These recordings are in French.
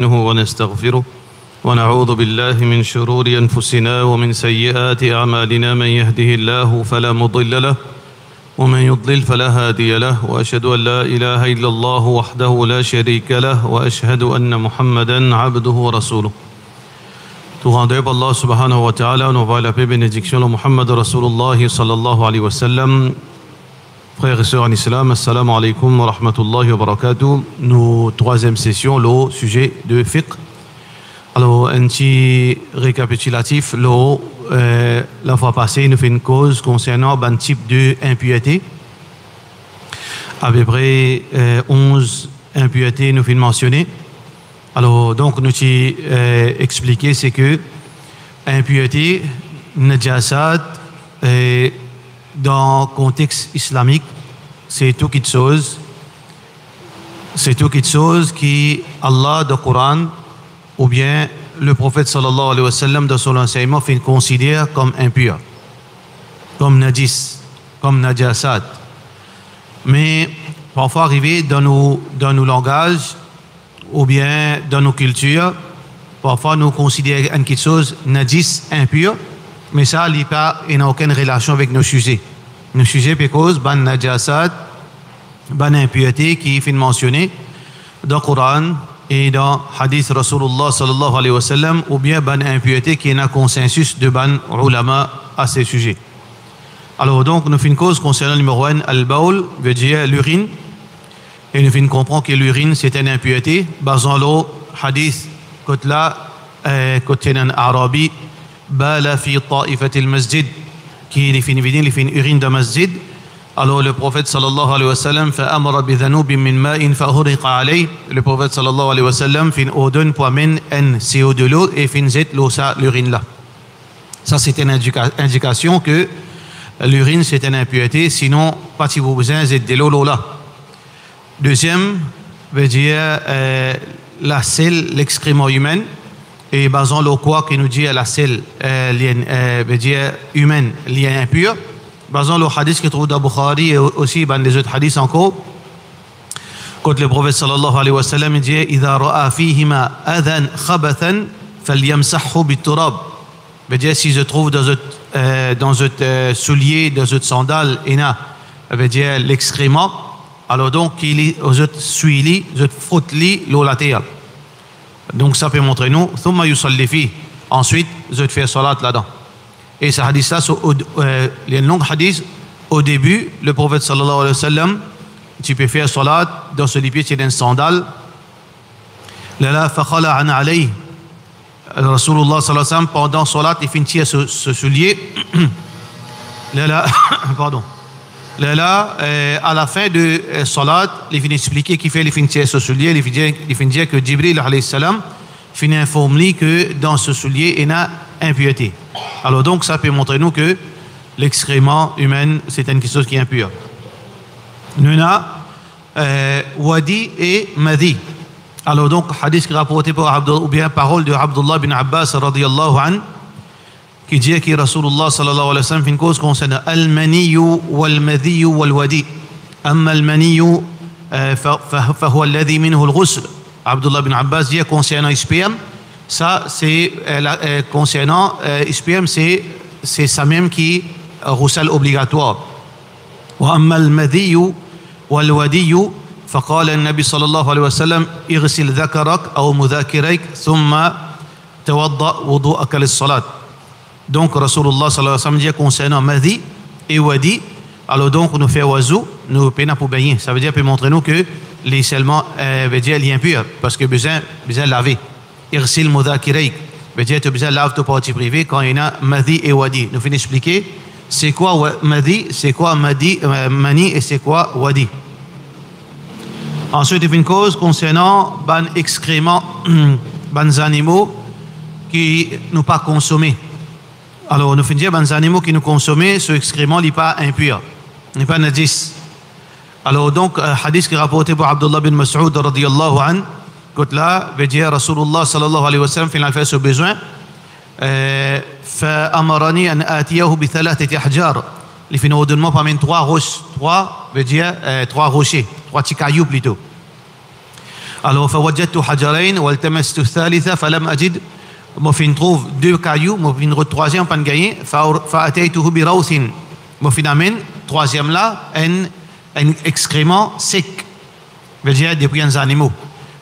ونستغفره ونعوذ بالله من شرور أنفسنا ومن سيئات أعمالنا من يهده الله فلا مضل له ومن يضلل فلا هادي له وأشهد أن لا إله إلا الله وحده لا شريك له وأشهد أن محمدا عبده ورسوله. Tout rendez par Allah subhanahu wa ta'ala, on va la paix bénédiction de Muhammad Rasulullah sallallahu alayhi wa sallam. Frères et sœurs en islam, assalamu alaikum wa rahmatullahi wa barakatuh. Nous, troisième session, le sujet de fiqh. Alors, un petit récapitulatif, la fois passée, nous fait une cause concernant un type d'impureté. À peu près 11 impuretés nous fait mentionner. Alors, donc, nous t'y expliqué, c'est que impureté, najasat, dans le contexte islamique, c'est tout quelque chose. C'est tout quelque chose qui, Allah, dans le Coran, ou bien le prophète sallallahu alayhi wa sallam, dans son enseignement, fait considère comme impur, comme najis, comme najasat. Mais, parfois, arrivé dans nos langages, ou bien dans nos cultures, parfois nous considérons quelque chose najis, impur, mais ça n'a aucune relation avec nos sujets. Nos sujets, parce que ban najasat, ban impureté qui est mentionné dans le Coran et dans le hadith Rasulullah sallallahu alayhi wa sallam, ou bien ban impureté qui est un consensus de ban ulama à ces sujets. Alors donc, nous faisons une cause concernant le numéro 1, al-bawl, veut dire l'urine. Et nous venons comprendre que l'urine, c'est une impureté. Basant le hadith, côté là, côté un arabi, bala fi ta'ifat al-masjid, qui est une urine de masjid. Alors le prophète sallallahu alayhi wa sallam fait amara bi dhanubin min ma'in fa huriqa alayh. Le prophète sallallahu alayhi wa sallam fait ordonne pour amener un CO de l'eau et fait zet l'eau ça l'urine là. Ça c'est une indication que l'urine c'est une impureté. Sinon, pas si vous besoin zet de l'eau là. Deuxième, veut dire la selle, l'excrément humain, et basant le quoi qui nous dit la selle, veut dire humaine, lien impur. Basant le hadith qui trouve dans Bukhari et aussi dans les autres hadiths encore, quand le prophète sallallahu alayhi wa sallam dit إذا رأى فيهما أذى خبثا فليمسحه بالتراب. Veut dire si je trouve dans un soulier, dans un sandal, veut dire l'excrément. Alors donc, il suit, je frotte l'eau latérale. Donc ça peut montrer nous. Thumma yusalli fi. Ensuite, je fais salat là-dedans. Et ce hadith-là, les longs hadiths, au début, le prophète sallallahu alayhi wa sallam, tu peux faire salat dans ce pied, c'est un sandal. Là, fakhala an alayh. Rasulullah sallallahu alayhi wa sallam, pendant salat, il finit ce soulier. Là, pardon. Là, à la fin de Salat, il finit expliquer qu'il fait les fins ce soulier, il finit dire que Jibril alayhi salam finit informer que dans ce soulier il y a impureté. Alors donc ça peut montrer nous que l'excrément humain c'est quelque chose qui est impur. Nous avons wadi et madi. Alors donc hadith rapporté par Abdullah ou bien parole de Abdullah bin Abbas radiyallahu anhu qui dit que Rasulullah sallallahu alayhi wa sallam fait une cause concernant al-maniyu wal-madhiyu wal-wadi. Amma al-maniyu fahuwa alladhi minhu al-ghusl. Abdullah bin Abbas dit concernant sperme, ça c'est concernant sperme c'est ça même qui ghusl obligatoire. Wa amma al-madhiyu wal-wadiyu فقال النبي صلى الله عليه وسلم اغسل ذكرك أو مذاكريك ثم توضأ وضوءك للصلاة. Donc, Rasulullah sallallahu alayhi wa sallam dit concernant Madi et Wadi, alors donc, nous fait oiseau, nous peinons pour baigner. Ça veut dire, peut montrer nous que les seulement, veut dire, il est impur, parce que besoin laver. Irsil mudhakireik, veut dire, tu as besoin de laver ton partie privée quand il y a Madi et Wadi. Nous finissons expliquer, c'est quoi Madi, c'est quoi Mani et c'est quoi Wadi. Ensuite, il y a une cause concernant ban excréments, ban animaux qui n'ont pas consommé. Alors, nous finissons par les animaux qui nous consomment, ce excrément n'est pas impur, n'est pas najis. Alors, donc, hadith qui est rapporté par Abdullah bin Mas'ud radiyallahu anhu, quand là, veut dire Rasulullah sallallahu alayhi wa sallam, il a fait ce besoin, فأمرني أن آتيه بثلاثة أحجار. Il fait un ordonnement parmi trois roches, trois veut dire trois rochers, trois petits cailloux plutôt. Alors, فوجدت حجرين والتمست الثالثة فلم أجد. Moi, je trouve deux cailloux, moi, je trouve troisième, pas de gagner. فأتيته بروث. Moi, finalement, troisième là, un excrément sec. veut dire des priens animaux.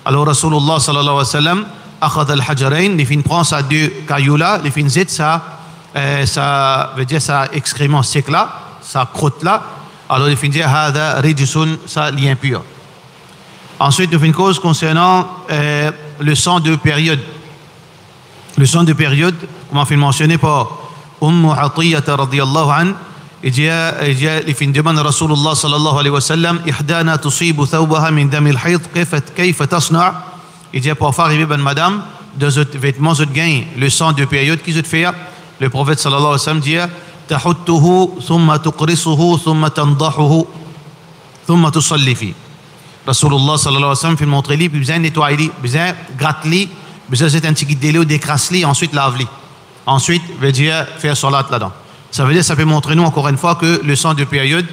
Alors Rasulullah sallallahu alayhi wa sallam akhad al-hajarain, les fins prend ça deux cailloux là, les fins zit ça veut dire ça excrément sec là, ça crotte là. Alors les fins dire hada rijsun, ça l'impur. Ensuite, nous une cause concernant le sang de période. Le sang de période, comme on fait mentionner par Atiyah radiyallahu anha. Il dit les fins demandent à Rasulullah sallallahu alayhi wa sallam ihdana tusibu thawbaha min dam al-hayd kayfa tasna'. Il dit pour faire arriver ben madame de ce vêtement de gain le sang de période qui se fait. Le prophète sallallahu alayhi wa sallam dit tahuttuhu thumma tuqrisuhu thumma tandahuhu thumma tusalli fi. Rasulullah sallallahu alayhi wa sallam fait montrer lui puis besoin nettoyer lui, besoin gratter lui, besoin c'est un petit délai décrasse lui, ensuite lave lui. Ensuite veut dire faire salat là-dedans. Ça veut dire, ça peut montrer nous encore une fois que le sang de période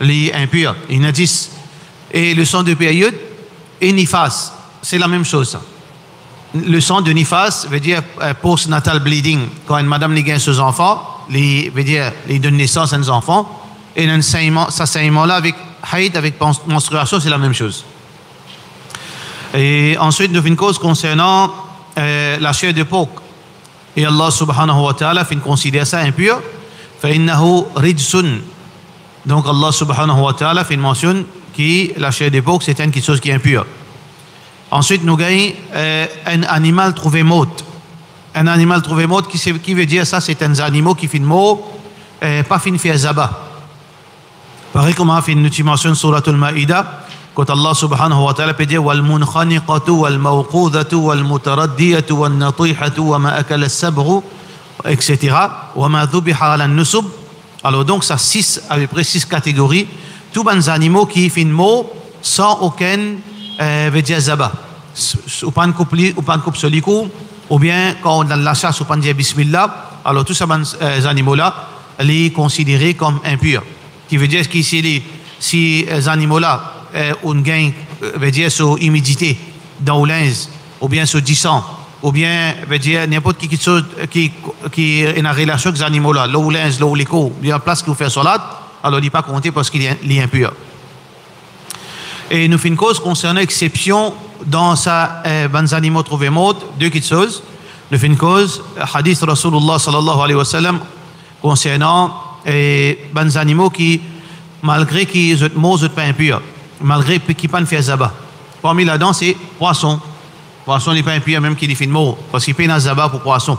est impur, il najis. Et le sang de période et nifas, c'est la même chose. Le sang de nifas veut dire postnatal bleeding. Quand une madame gagne ses enfants, veut dire les donne naissance à ses enfants, et ça saignement là avec haïd, avec menstruation, c'est la même chose. Et ensuite, nous avons une cause concernant la chair de porc. Et Allah subhanahu wa ta'ala considère ça impur. فإنه رجس. Donc Allah subhanahu wa ta'ala fait une mention que la chair de porc c'est quelque chose qui est impur. Ensuite nous avons un animal trouvé mort. Un animal trouvé mort qui veut dire ça c'est un animal qui fait mort, pas fin fait zaba. Pareil comme on a fait une mention sur Suratul Maïda quand Allah subhanahu wa ta'ala peut dire wal munkhaniqatu wal mawqudatu wal mutaraddiyatu wan natihatu wa ma akala as-sab'u etc. Alors donc ça à peu près 6 catégories. Tous les animaux qui font mot sans aucun veut dire zaba. Ou pas de coupe solico, ou bien quand on a la chasse ou pas dire bismillah. Alors tous ces animaux là les considérés comme impurs. Qui veut dire que si ces animaux là ont gain veut dire sur humidité dans le linge ou bien sur du sang. Ou bien, veut dire, n'importe qui chose qui est en relation avec ces animaux-là, l'eau, linge, l'eau, l'écho, il y a une place qui vous fait salade, alors il n'est pas compté parce qu'il est impur. Et nous faisons une cause concernant l'exception dans ces animaux trouvés morts, deux petites choses. Nous faisons une cause, hadith Rasulullah sallallahu alayhi wa sallam, concernant les animaux qui, malgré qu'ils sont morts, ne sont pas impurs, malgré qu'ils ne peuvent pas faire zabat. Parmi là-dedans, c'est poisson. Poisson n'est pas impur même qu'il est fait de mort, parce qu'il paye un zabat pour poisson.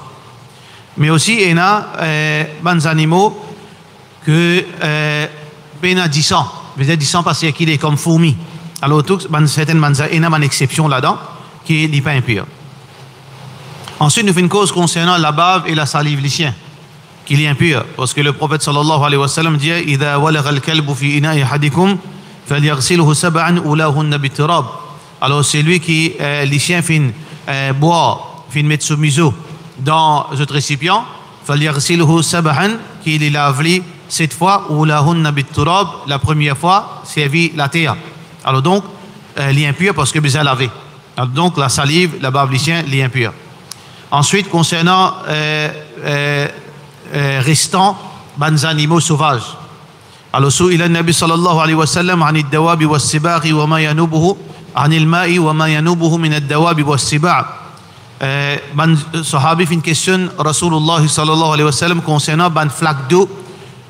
Mais aussi, il y a des animaux que payent un 10 sang. Vous êtes 10 sang parce qu'il est comme fourmi. Alors, il y a une exception là-dedans qui n'est pas impur. Ensuite, nous faisons une cause concernant la bave et la salive des chiens, qui est impur. Parce que le prophète sallallahu alayhi wa sallam dit إِذَا وَلَغَ الْكَلْبُ فِي إِنَاءِ أَحَدِكُمْ فَلْيَغْسِلْهُ سَبْعًا أُولَاهُنَّ بِالتُّرَابِ. Alors c'est lui qui, les chiens fin boire, fin mettre sous museau dans ce récipient, فَلْيَغْسِلْهُ سَبْعًا qu'il les lave 7 fois, أُولَاهُنَّ بِالتُّرَابِ la première fois, servi la terre. Alors donc, il est impur parce que besoin laver. Alors donc la salive, la bave des chiens, il est impur. Ensuite, concernant restant des animaux sauvages. Alors, il a Nabi sallallahu alayhi wa sallam عن الدواب والسباع وما ينوبه عن الماء وما ينوبه من الدواب والسباع. Sahabi fait une question Rasulullah sallallahu alayhi wa sallam concernant ban flaque d'eau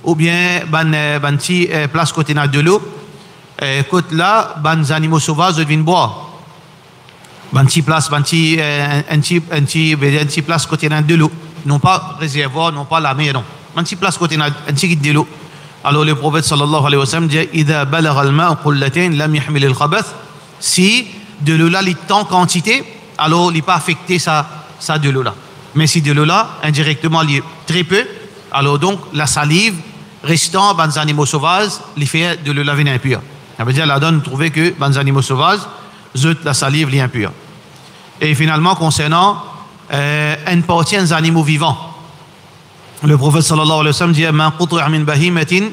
ou bien ban petit place côté de l'eau. Côté là, ban animaux sauvages viennent boire. Ban petit place, ban petit place côté de l'eau. Non pas réservoir, non pas la mer, non. Ban petit place côté de l'eau. Alors le prophète sallallahu alayhi wa sallam dit إذا بلغ الماء قلتين لم يحمل الخبث. Si de l'eau là est en quantité, alors il n'est pas affecté ça de l'eau là. Mais si de l'eau là indirectement il est très peu, alors donc la salive restant dans les animaux sauvages, il fait de l'eau là impure. Ça veut dire là-dedans nous trouvons que dans les animaux sauvages, la salive est impure. Et finalement concernant une partie des animaux vivants. Le prophète sallallahu alayhi wa sallam dit man quti'a min bahimatin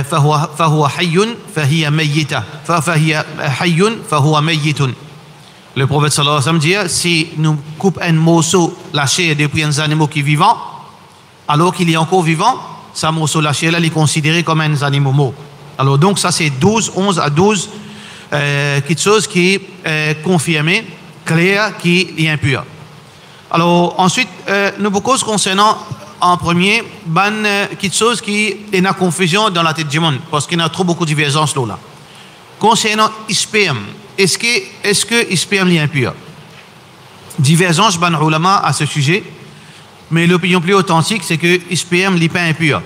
fahuwa hayyun fahiya mayyita fahiya hayyun fahuwa mayyitun. Le prophète sallallahu alayhi wa sallam dit, si nous coupons un morceau lâché depuis un animal qui est vivant, alors qu'il est encore vivant, ce morceau lâché là, il est considéré comme un animal mort. Alors donc ça c'est 11 à 12 quelque chose qui est confirmé, clair, qui est impur. Alors ensuite, nous beaucoup concernant en premier, quelque chose qui est une confusion dans la tête du monde, parce qu'il y a trop beaucoup de divergences là. Concernant sperme, est-ce que sperme est impur? Divergence ban ulama à ce sujet, mais l'opinion plus authentique c'est que sperme n'est pas impur.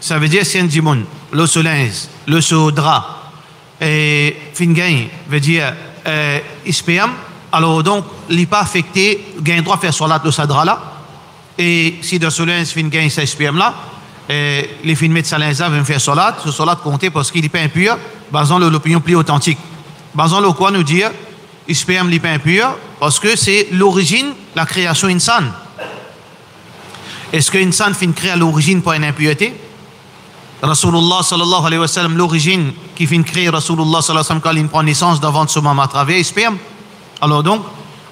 Ça veut dire c'est un dimon, le solinge, le sodra, et fingain veut dire sperme. Alors donc, il n'est pas affecté, il a le droit de faire salat de sadra là. Et si de solinge fingain c'est sperme là, les fins de salinge vont faire salat, ce salat compté parce qu'il n'est pas impur, basant l'opinion plus authentique. Basant le quoi nous dire, sperme n'est pas impur parce que c'est l'origine, la création insane. Est-ce que l'insan fin créé à l'origine pour une impureté? Rasulullah sallallahu alayhi wa sallam, l'origine qui fin créer Rasulullah sallallahu alayhi wa sallam quand il prend naissance devant ce maman à travers sperme. Alors donc,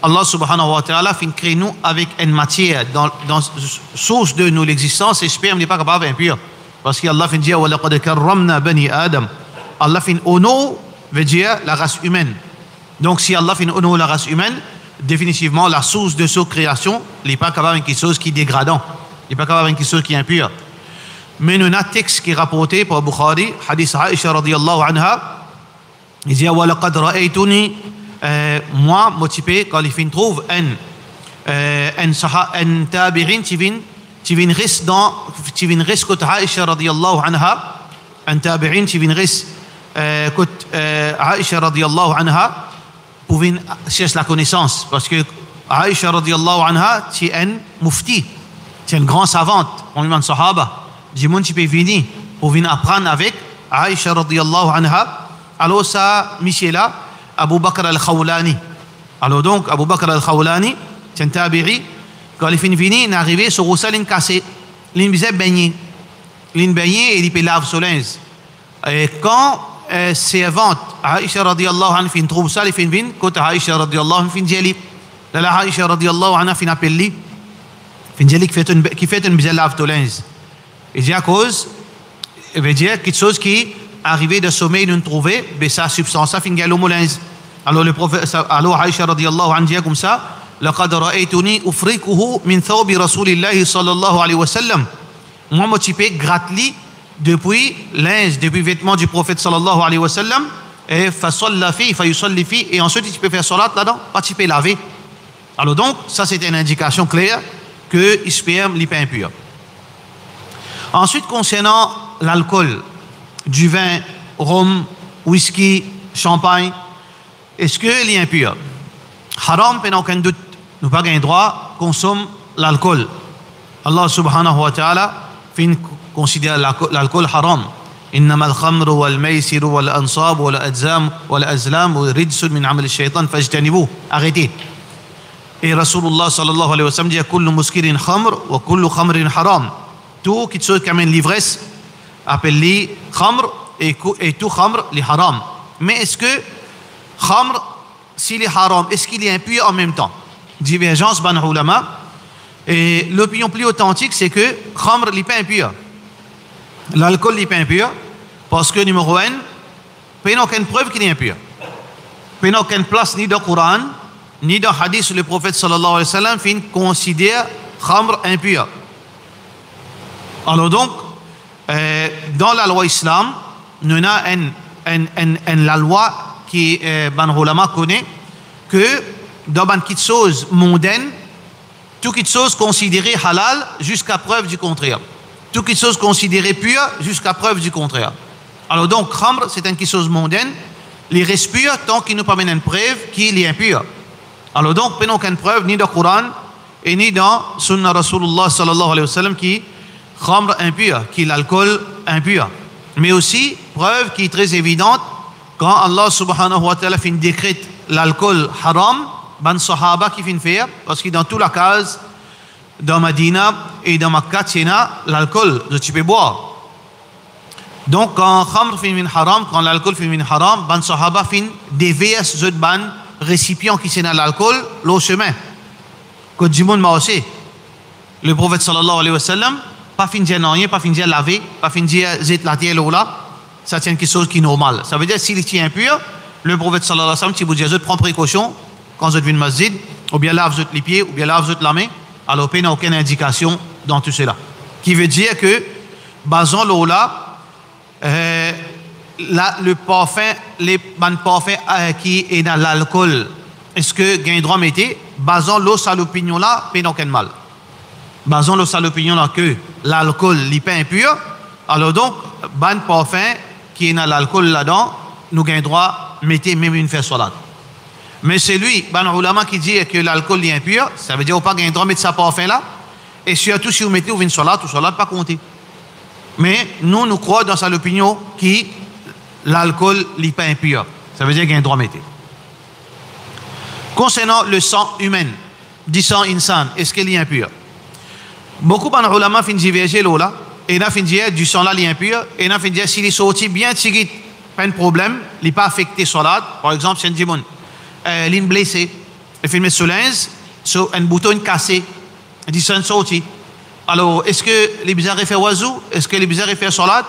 Allah subhanahu wa ta'ala fin créer nous avec une matière dans source de nous l'existence et sperme n'est pas capable impur. Parce qu'Allah fin dire wa laqad karramna bani Adam. Allah fin honore veut dire la race humaine. Donc si Allah fin honore la race humaine, définitivement la source de sa création n'est pas capable de quelque chose qui est dégradant. Il n'est pas capable de quelque chose qui est impur. Mais nous avons un texte qui est rapporté par Bukhari, hadith Aisha radiyallahu anha. Il dit wa laqad ra'aytuni, moi motivé quand il fin trouve un tabi'in qui vient reste dans qui vient reste côté Aisha radiyallahu anha, un tabi'in qui vient reste côté Aisha radiyallahu anha pour venir chercher la connaissance parce que Aisha radiyallahu anha c'est un mufti, c'est une grande savante, on lui demande sahaba. Du monde qui peut venir pour venir apprendre avec Aisha radiyallahu anha. Alors ça, Michela, Abu Bakr al-Khawlani. Alors donc, Abu Bakr al-Khawlani, c'est un tabi'i, quand il finit venir, il est arrivé sur Roussa, il est cassé. Il est baigné. Il est baigné et il peut laver sur linge. Et quand servante, Aisha radiyallahu anha, il trouve ça, il finit venir, quand Aisha radiyallahu anha, il finit là. Là, Aisha radiyallahu anha, il appelle lui. Il finit qui fait une bizarre lave sur linge. Il dit à cause, il veut dire quelque chose qui arrivé de sommeil nous trouver, mais sa substance ça finit au moulin. Alors le prophète, alors Aisha radiyallahu anha dit comme ça, laqad ra'aytuni ufriquhu min thawbi rasulillahi sallallahu alayhi wa sallam. Moi motivé gratte-li depuis linge, depuis vêtements du prophète sallallahu alayhi wa sallam, et fa salla fi, fa yusalli fi, et ensuite tu peux faire salat là-dedans, pas tu peux laver. Alors donc ça c'était une indication claire que sperme n'est pas impur. Ensuite, concernant l'alcool, du vin, rhum, whisky, champagne, est-ce qu'il est impur? Haram, pendant aucun doute, nous n'avons pas le droit de consommer l'alcool. Allah subhanahu wa ta'ala considère l'alcool haram. إنما الخمر والميسر والأنصاب والأزلام والأزلام رجس من عمل الشيطان فاجتنبوه. Arrêtez. Et Rasulullah sallallahu alayhi wa sallam dit كل مسكر خمر وكل خمر حرام. Tout quelque chose qui amène l'ivresse appelle-les khamr et tout khamr les haram. Mais est-ce que khamr, s'il est haram, est-ce qu'il est impur en même temps? Divergence ban ulama. Et l'opinion plus authentique c'est que khamr n'est pas impur. L'alcool n'est pas impur parce que numéro 1, il n'y a aucune preuve qu'il est impur. Il n'y a aucune place ni dans le Coran ni dans le hadith où le prophète sallallahu alayhi wa sallam considère khamr impur. Alors donc, dans la loi islam, nous avons la loi qui ban ulama connaît que dans une petite chose mondaine, toute petite chose considérée halal jusqu'à preuve du contraire. Toute petite chose considérée pure jusqu'à preuve du contraire. Alors donc, khamr, c'est une petite chose mondaine, il reste pur tant qu'il nous permet une preuve qu'il est impur. Alors donc, il n'y a aucune preuve ni dans le Coran et ni dans Sunnah Rasulullah sallallahu alayhi wa sallam qui khamr impur, qui est l'alcool impur. Mais aussi, preuve qui est très évidente, quand Allah subhanahu wa ta'ala fin décrète l'alcool haram, ban sahaba qui fin faire, parce que dans toute la case, dans Medina et dans Makkah, l'alcool, tu peux boire. Donc, quand khamr fin min haram, quand l'alcool fin min haram, ban sahaba fin déverse zut ban récipient qui c'est dans l'alcool, l'eau chemin. Que du monde m'a aussi. Le prophète sallallahu alayhi wa sallam, pas fin de rien, pas fin de laver, pas fin de zit la terre l'eau là, ça tient quelque chose qui est normal. Ça veut dire s'il est impur, le prophète sallallahu alayhi wa sallam, si vous dites, prends précaution quand vous êtes venu masjid, ou bien lave les pieds, ou bien lave la main, alors il n'y a aucune indication dans tout cela. Qui veut dire que, basant l'eau là, le parfum, les parfums qui est dans l'alcool, est-ce que gain droit mettez, basant l'eau sur l'opinion là, il n'y a aucun mal. Basant l'eau sur l'opinion là que l'alcool n'est pas impur, alors donc, ban parfum qui est dans l'alcool là-dedans, nous gain droit mettez même une faire salat. Mais c'est lui, ban ulama qui dit que l'alcool est impur, ça veut dire qu'on n'a pas gain droit mettre sa parfum là, et surtout si vous mettez une salat, ou salat pas compter. Mais nous croyons dans cette opinion qui l'alcool n'est pas impur. Ça veut dire qu'il y a un droit mettre. Concernant le sang humain, du sang insan, est-ce qu'il est impur? Beaucoup d'ulama fin diverger là, et n'a fin dire du sang là il est impur, et n'a fin dire s'il est sorti bien tigit, pas de problème, il n'est pas affecté salat. Par exemple, c'est un dimon, il est blessé, il fait mettre sur sur un bouton cassé, du sang sorti. Alors, est-ce que les bizarres fait oiseau? Est-ce que les bizarres fait salat?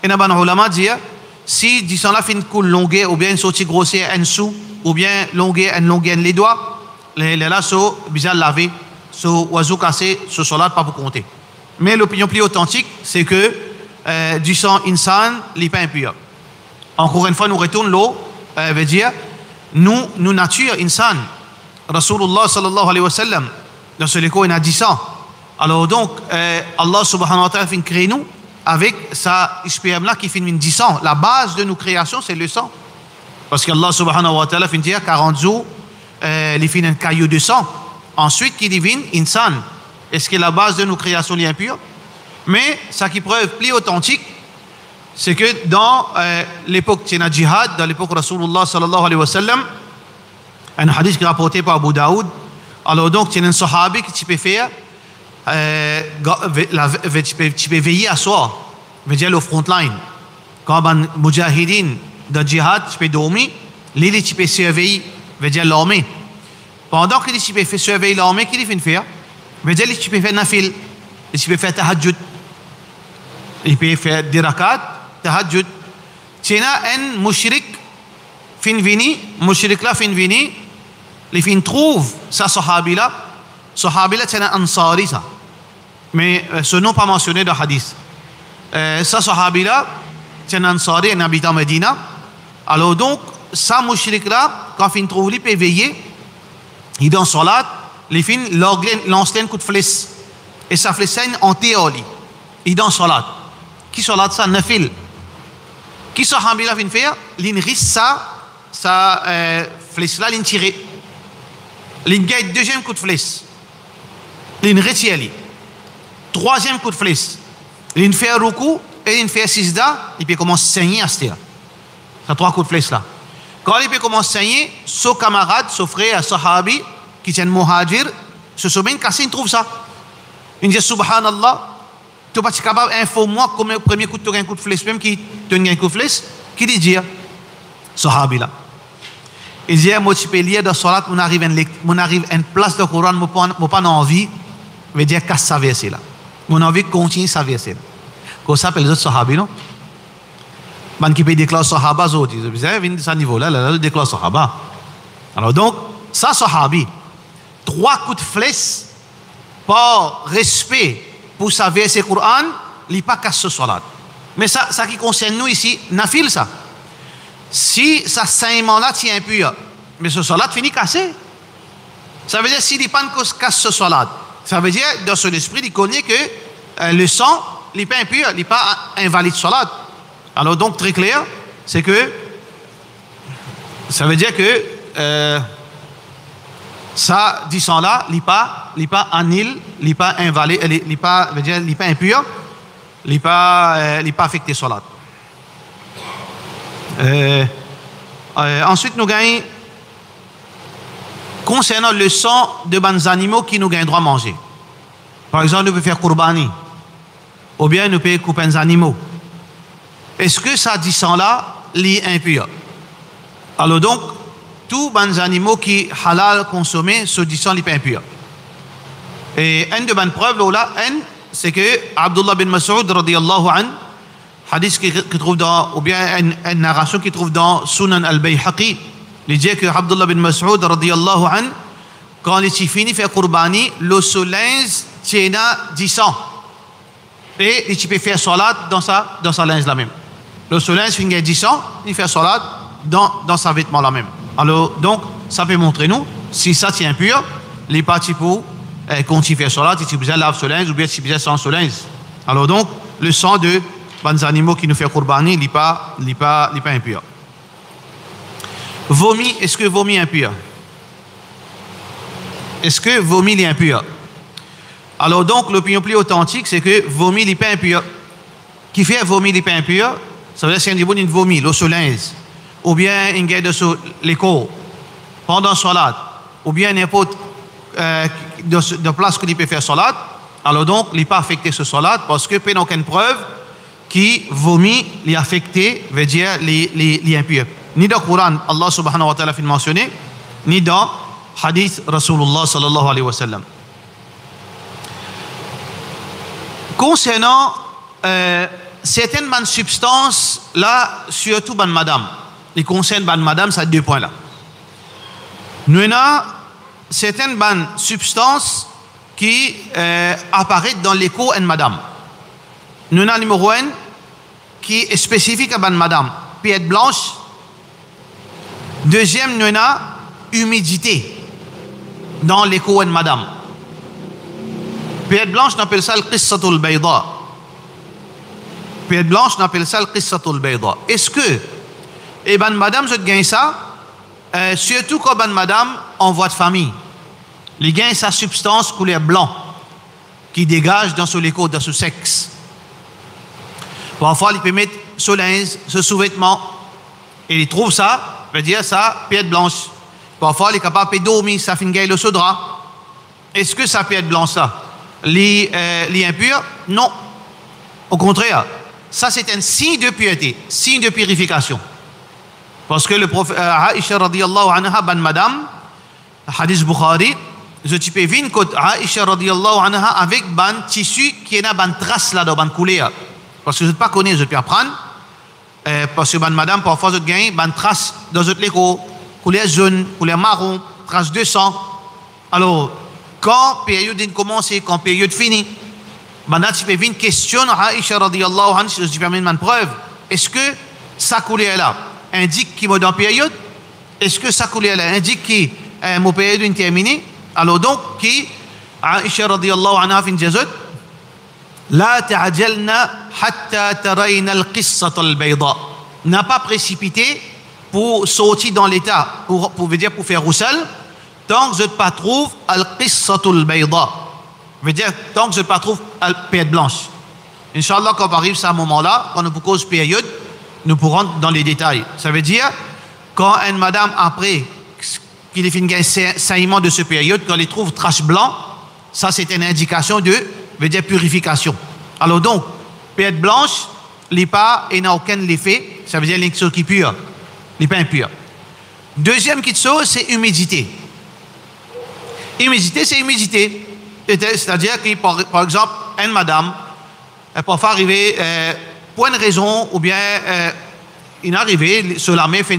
Et n'a pas d'ulama dire si du sang là fin coule longueur ou bien une sortie grossière en dessous ou bien longueur les doigts, les là so bizarre laver, so oiseau cassé, so salat pas pour compter. Mais l'opinion plus authentique, c'est que du sang insan n'est pas impur. Encore une fois, nous retournons l'eau, veut dire nous nature insan. Rasulullah sallallahu alayhi wa sallam dans ce léco il a dit ça. Alors donc Allah subhanahu wa ta'ala fin créer nous avec sa sperme là qui fait une 10 sang. La base de nos créations c'est le sang. Parce qu'Allah subhanahu wa ta'ala fin dire 40 jours il fait un caillou de sang. Ensuite qui divine insan. Est-ce que la base de nos créations est impure? Mais ça qui preuve plus authentique, c'est que dans l'époque Tina Jihad, dans l'époque Rasulullah sallallahu alayhi wa sallam, un hadith qui est rapporté par Abu Daoud, alors donc il y a un sahabi qui tu peux faire, tu peux veiller à soi, veut dire le front line. Quand un mujahidin de jihad, tu peux dormir, l'île tu peux surveiller, veut dire l'armée. Pendant que tu peux surveiller l'armée, qu'est-ce qu'il fait faire? Veut dire tu peux faire nafil, tu peux faire tahajjud, il peut faire des rakats, tahajjud. Tu as un mushrik fin vini, mushrik là fin vini, les fin trouve sa sahabi là c'est un ansari ça. Mais ce nom pas mentionné dans le hadith. Ça sahabi là, c'est un ansari, un habitant Medina. Alors donc, ça mushrik là, quand il trouve, il peut veiller, il dans salat, il fin lance un coup de flèche. Et sa flèche en théorie. Il dans salat. Qui salat ça? Nafil. Qui sahabi là fin faire? Il risque sa flèche là, il tire. Il gagne deuxième coup de flèche. Il retire. Troisième coup de flèche. Il fait un ruku et il fait sijda, il peut commencer à saigner à ce terre. Ça trois coups de flèche là. Quand il peut commencer à saigner, son camarade, son frère, sahabi, qui est un muhajir, se souvient cassé, il trouve ça. Il dit subhanallah, tu n'es pas capable d'informer comme le premier coup de flèche, même qui donne un coup de flèche, qui dit sahabi là. Il dit moi tu peux lire dans salat, on arrive à une place de Coran, moi pas envie, veut dire casse sa verset là. Mon envie de continuer sa verset là. Comme ça, les autres sahabis, non? Man qui peut déclarer sahaba, vous avez vu ce niveau-là, là, déclare sahaba. Alors donc, ça, sahabi, 3 coups de flèche par respect pour sa verset Coran, il n'est pas casse ce salat. Mais ça qui concerne nous ici, nafil ça. Si ça saignement-là tient impur, mais ce salat finit cassé. Ça veut dire s'il n'est pas casse ce salat, ça veut dire dans son esprit, il connaît que le sang, il n'est pas impur, il n'est pas invalide salat. Alors donc très clair, c'est que ça veut dire que ça, dit sang là, il n'est pas annul, il n'est pas invalide, il n'est pas impur, il n'est pas affecté salat. Ensuite, nous gagnons concernant le sang de bons animaux qui nous gagnent droit à manger. Par exemple, nous pouvons faire kurbani, ou bien nous pouvons couper des animaux. Est-ce que ça dit sang là, est impur? Alors donc, tous les animaux qui halal consommer se disant les pas impurs. Et une de bonnes preuves là, c'est que Abdullah bin Mas'ud radiyallahu an, hadith qui trouve dans, ou bien une narration qui trouve dans Sunan al-Bayhaqi, il dit que Abdullah bin Mas'ud radiyallahu an, quand il finit faire qurbani, le soleil tient 10 ans. Et il peut faire salat dans sa linge là même. Le soleil finit 10 ans, il fait salat dans sa vêtement là même. Alors, donc, ça peut montrer nous, si ça tient impur, les parties pour continuer à faire salat, si tu besoin lave ce linge ou bien si tu besoin sans ce linge. Alors, donc, le sang de les animaux qui nous fait qurbani, il n'est pas impur. Vomi, est-ce que vomi est impur? Est-ce que vomi est impur? Alors donc, l'opinion plus authentique, c'est que vomi n'est pas impur. Qui fait vomi n'est pas impur, ça veut dire que c'est un niveau d'une vomi, l'eau sur linge, ou bien une guerre de l'écho, pendant salat, ou bien n'importe de place qu'il peut faire salat, alors donc, il n'est pas affecté ce salat, parce que il n'y a aucune preuve qui vomi est affecté, veut dire les impurs. Ni dans le Coran, Allah subhanahu wa ta'ala fait mentionner, ni dans hadith Rasulullah sallallahu alayhi wa sallam. Concernant certaines bonnes substances, là, surtout bonne madame, les concernent bonne madame, ça a 2 points là. Nous avons certaines bonnes substances qui apparaissent dans l'écho en madame. Nous avons numéro 1 qui est spécifique à bonne madame, pièce blanche. Deuxième, nous avons humidité dans l'écho en madame. Pièce blanche, on appelle ça le qissatul bayda. Pièce blanche, on appelle ça le qissatul bayda. Est-ce que, eh ben, madame, je gagne ça, surtout quand ben, madame, en voie de famille, il gagne sa substance couleur blanc qui dégage dans son écho, dans son sexe. Parfois, il peut mettre ce linge, ce sous-vêtement, et il trouve ça, veut dire ça, pièce blanche. Parfois, il est capable de dormir, ça fait une gagne le drap. Est-ce que ça peut être blanc, ça? Les impurs? Non. Au contraire, ça c'est un signe de pureté, signe de purification. Parce que le prophète Aïcha radiyallahu anha, ban madame, hadith Bukhari, je te peux venir que Aïcha radiyallahu anha avec ban tissu qui est ban trace là, dans ban couleur. Parce que je ne pas connais, je peux apprendre. Parce que ban madame, parfois je gagne ban trace dans votre l'écho, couleur jaune, couleur marron, trace de sang. Alors, quand période commence, quand période finit, maintenant tu peux venir questionner Aïcha radiyallahu anha, si je permets une preuve. Est-ce que sa couleur là indique qu'il est dans période? Est-ce que sa couleur là indique qu'il est période terminée? Alors donc, qui Aïcha radiyallahu anha fin jazut, la ta'ajalna hatta tarayna al-qissat al-bayda. N'a pas précipité pour sortir dans l'état, pour faire roussel, tant que je ne pas trouve al-qissatul bayda. Veut dire, tant que je ne pas trouve al-période blanche. Inch'Allah, quand on arrive à ce moment-là, quand on nous cause période, nous pourrons dans les détails. Ça veut dire, quand une madame, après qu'il ait fini un saignement de ce période, quand elle trouve trace blanc, ça c'est une indication de, veut dire, purification. Alors donc, période blanche, il n'a aucun effet, ça veut dire quelque chose qui est pur, il n'est pas impur. Deuxième chose, c'est humidité. Humidité, c'est humidité. C'est-à-dire que, par exemple, une madame, elle peut pas arriver pour une raison, ou bien une arrivée, sur la main, fin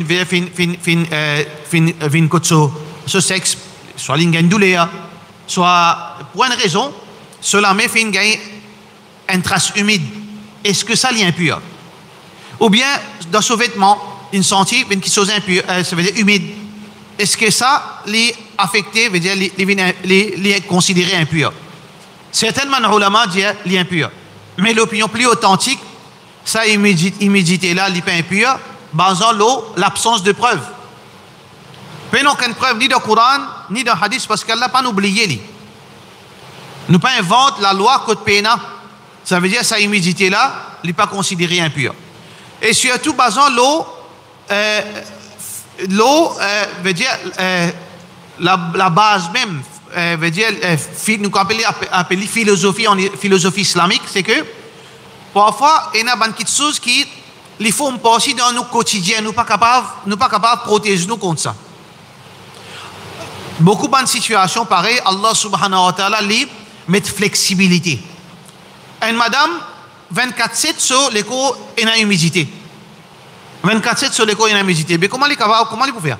ce sexe, soit une gagne douleur, soit pour une raison, sur la main, fin une trace humide. Est-ce que ça est impur? Ou bien, dans ce vêtement, une senti, une chose impure, ça veut dire humide. Est-ce que ça est affecté, veut dire, les considéré impur? Certainement, les ulama disent les impur. Mais l'opinion plus authentique, ça, humidité-là, n'est pas impur, basant l'absence de preuve. Mais non, aucune preuve, ni dans le Coran, ni dans le hadith, parce qu'elle n'a pas oublié. Nous pas invente la loi Code Pénal. Ça veut dire que sa humidité-là, n'est pas considérée impure. Et surtout, basant veut dire la base même, veut dire nous appelons philosophie islamique, c'est que parfois il y a des choses qui les font passer dans nos quotidiens, nous pas capables de protéger nous contre ça. beaucoup de situations pareilles, Allah subhanahu wa ta'ala li met flexibilité. Une madame 24/7 sur l'écho et une humidité. 24/7 sur l'écho et une humidité. Mais comment il peut faire?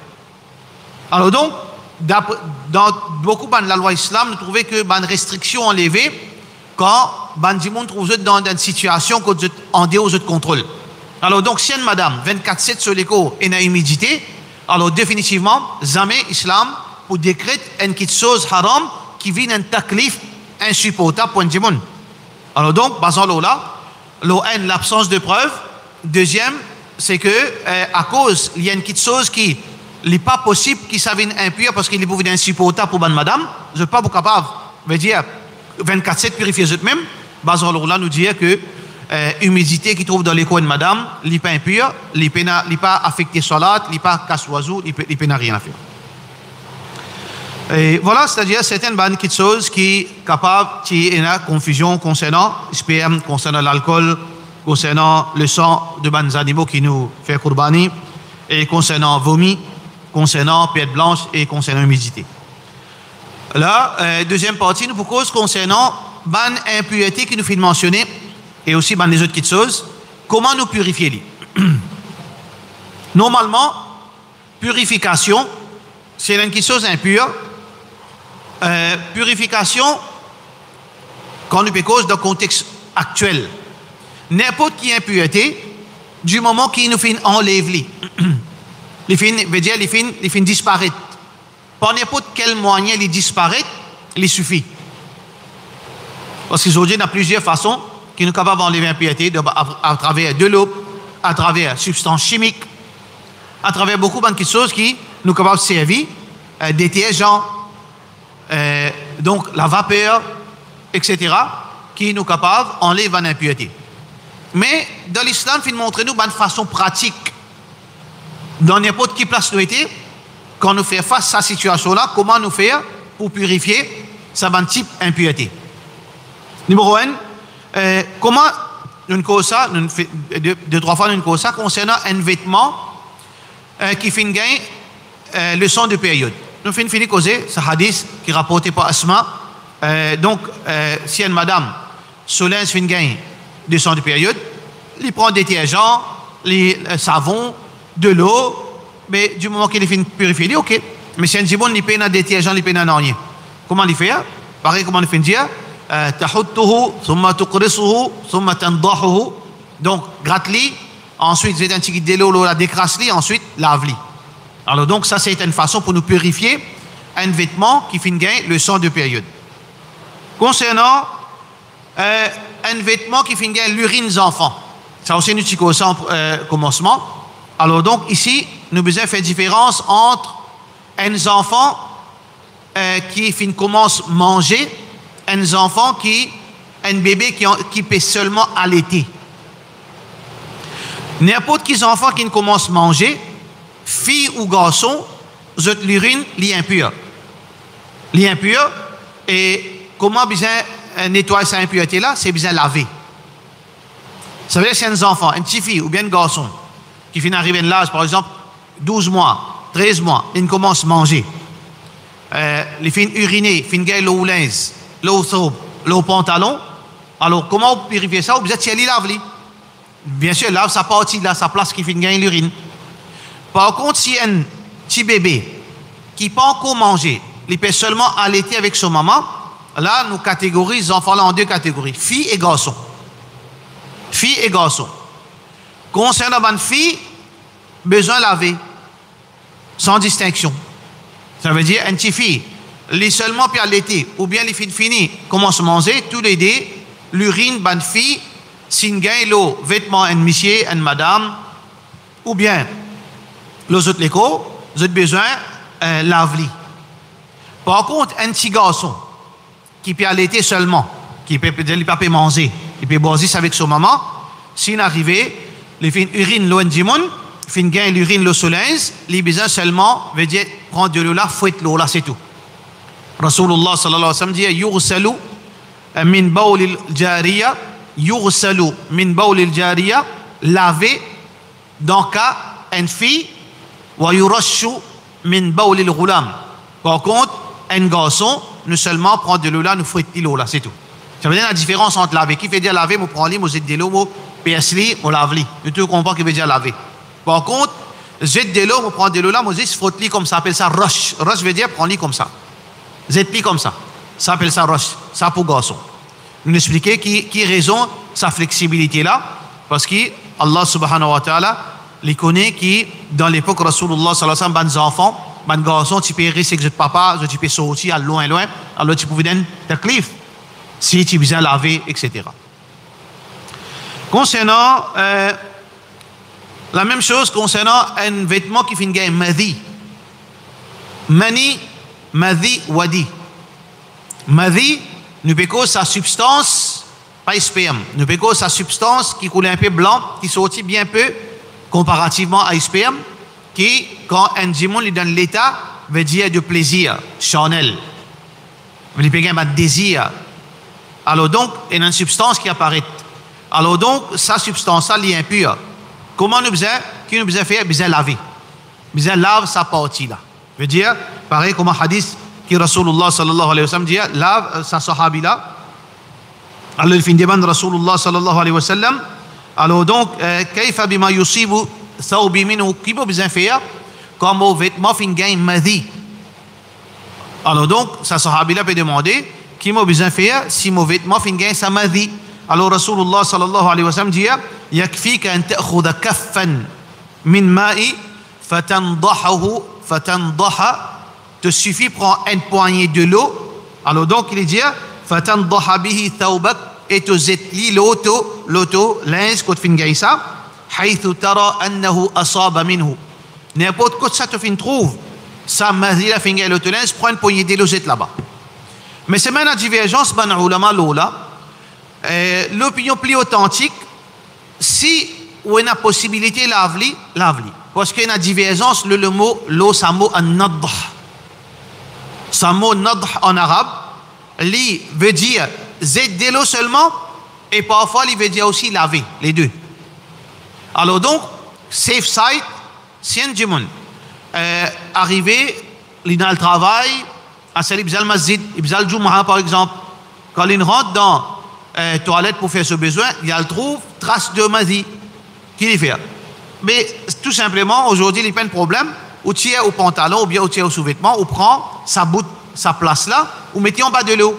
Alors donc, dans beaucoup de la loi islam, nous trouvons que les restrictions enlevées quand les gens trouvent dans une situation en dehors de contrôle. Alors donc, si une madame 24/7 sur l'écho et une humidité, alors définitivement, jamais l'islam pour décréter une chose haram qui vient un taklif insupportable pour un monde. Alors donc, basant là, l'absence de preuve. Deuxième, c'est que à cause, il y a une petite chose qui n'est pas possible, qui s'avère impure parce qu'il est pour insupportable pour madame. Je ne suis pas capable, veut dire 24/7 purifier eux-mêmes. Basant là, nous dire que humidité qui trouve dans les coins de madame, il n'est pas impure, il n'est pas affecté salat, il n'est pas casse-oiseau, il n'a rien à faire. Et voilà, c'est-à-dire certaines petites choses qui sont capables de faire confusion concernant sperme, concernant l'alcool, concernant le sang de bandes animaux qui nous fait courbani, et concernant vomi, concernant pierre blanche et concernant humidité. Là, deuxième partie, nous proposons concernant ban impureté qui nous fait mentionner et aussi ban les autres petites choses, comment nous purifier les. Normalement, purification, c'est une petite chose impure. Purification, quand nous parlons dans le contexte actuel, n'importe qui impureté, du moment qu'il nous fait enlever, les fins disparaître. Par n'importe quel moyen, les disparaître, il suffit. Parce qu'aujourd'hui, il y a plusieurs façons qui nous sont capables d'enlever l'impureté à travers de l'eau, à travers substances chimiques, à travers beaucoup de choses qui nous sont capables de servir, détergents, donc la vapeur, etc., qui nous capables d'enlever l'impureté. Mais dans l'islam, il montre nous une façon pratique, dans n'importe quelle place nous étions, quand nous faisons face à cette situation-là, comment nous faire pour purifier ce type d'impureté. Numéro 1, comment nous cause ça, deux, trois fois nous cause ça, concernant un vêtement qui fait gagner le sang de période. Nous finissons causer ce hadith qui est rapporté par Asma. Donc, si une madame soleil fait gagner de sang de période, il prend des détergents, les savons, de l'eau, mais du moment qu'il est fini purifier, il est OK. Mais si un jibon, il paye un détergent, il paye un rien. Comment il fait? Pareil, comment il fait dire? Tahuttuhu, thumma tuqrisuhu, thumma tandahuhu. Donc, gratte-li, ensuite, c'est un petit de l'eau, la décrasse-li, ensuite, lave-li. Alors, donc, ça, c'est une façon pour nous purifier un vêtement qui finit gagner le sang de période. Concernant un vêtement qui finit gagner l'urine des enfants, ça aussi, nous avons ça en commencement. Alors, donc, ici, nous devons faire différence entre un enfant qui commence à manger, un enfant un bébé qui peut seulement allaiter. N'importe quel enfant qui commence à manger, fille ou garçon, l'urine est impure. Elle est impure, et comment bien nettoyer cette impureté-là? C'est bien laver. Ça veut dire que c'est un enfant, une petite fille ou bien un garçon, qui finit d'arriver à l'âge, par exemple, 12 mois, 13 mois, il commence à manger. Il finit uriner, il finit l'eau au linge, l'eau au sobe, l'eau au pantalon. Alors, comment on purifier ça? Vous êtes allé laver. Bien sûr, lave sa partie, là, sa place qui finit gagner l'urine. Par contre, si un petit bébé qui ne peut pas encore manger, il peut seulement allaiter avec son maman, là, nous catégorisons les enfants là en deux catégories, filles et garçons. Filles et garçons. Concernant une fille, besoin de laver, sans distinction. Ça veut dire, une petite fille, les seulement puis allaiter, ou bien les filles finies, commencent à manger, tous les deux, l'urine d'une fille, s'il gagne l'eau, vêtements, un monsieur, une madame, ou bien, les autres l'écho, vous avez besoin de laver. Par contre, un petit garçon, qui peut allaiter seulement, qui peut pas manger, qui peut boire avec son maman, s'il arrive, les filles urine l'eau du monde, fin gain l'urine le soleil, les besoins seulement veut dire prendre de l'eau là, fouette l'eau là, c'est tout. Rasulullah sallallahu alayhi wa sallam dit yughsalu min bawlil jariya, yughsalu min bawlil jariya, laver dans cas une fille, wa yurashu min bawlil ghulam, Par contre, un garçon, nous seulement prend de l'eau là, nous fouette l'eau là, c'est tout. Ça veut dire la différence entre laver. Qui fait dire laver, moi prends lit, moi jette de l'eau, moi perce lit, moi lave lit. Nous tout comprend qui veut dire laver. Par contre, jette de l'eau, moi prends de l'eau là, moi juste frotte lit comme ça, appelle ça rush. Rush veut dire prends lit comme ça. Jette lit comme ça. Ça appelle ça rush. Ça pour garçon. Nous expliquer qui raison sa flexibilité là, parce que Allah subhanahu wa ta'ala les connaît qui dans l'époque Rasulullah sallallahu alayhi wa sallam, les enfants, les garçons, tu peux rester avec papa, tu peux sortir à loin, alors tu peux donner ta cliff si tu besoin laver, etc. Concernant la même chose concernant un vêtement qui fait une gamme madhi, mani, madhi, wadi. Madhi, nous pécons sa substance, pas sperme, nous pécons sa substance qui coule un peu blanc, qui sortit bien peu comparativement à sperme, qui, quand un démon lui donne l'état, veut dire de plaisir, charnel, veut dire un désir. Alors donc, il y a une substance qui apparaît. Alors donc, sa substance-là, elle est impure. Comment nous faisons, qui nous faisons faire? Nous faisons laver. Nous faisons laver sa partie-là. Veut dire, pareil comme un hadith qui Rasulullah sallallahu alayhi wa sallam dit, lave sa sahabi-là. Alors il fait une demande Rasulullah sallallahu alayhi wa sallam. Alors donc, kayfa bima yusibu thawbi minhu, qui peut besoin faire comme au vêtement fin gain madhi. Alors donc, sa sahabi-là peut demander, qui m'a besoin faire si mon vêtement fin gain sa madhi. Alors Rasulullah sallallahu alayhi wa sallam dit, yakfika an ta'khudha kaffan min ma'i fatandahahu te suffit prendre une poignée de l'eau. Alors donc il dit fatandaha bihi thawbak et te zetli l'auto linge que tu fais ça haythu tara annahu asaba minhu. N'importe quoi ça te fin trouve ça madhi la fin l'auto linge prend une poignée de l'eau zet là-bas. Mais c'est même la divergence ban ulama là. L'opinion plus authentique, si on a la possibilité lave-li, parce qu'il y a une divergence, le mot l'eau, ça mot an-nadh. Ça mot nadh en arabe, li veut dire zed de l'eau seulement, et parfois il veut dire aussi laver, les deux. Alors donc, safe side, si un djimoun arrivé, il est dans le travail, à Salih Ibzal Masjid, Ibzal Jum'a par exemple, quand il rentre dans toilette pour faire ce besoin, il trouve trace de madhi. Qui les fait? Mais tout simplement, aujourd'hui, il n'y a pas de problème. Ou tire au pantalon, ou bien au tire au sous-vêtement, ou prend sa place là, ou mettez en bas de l'eau.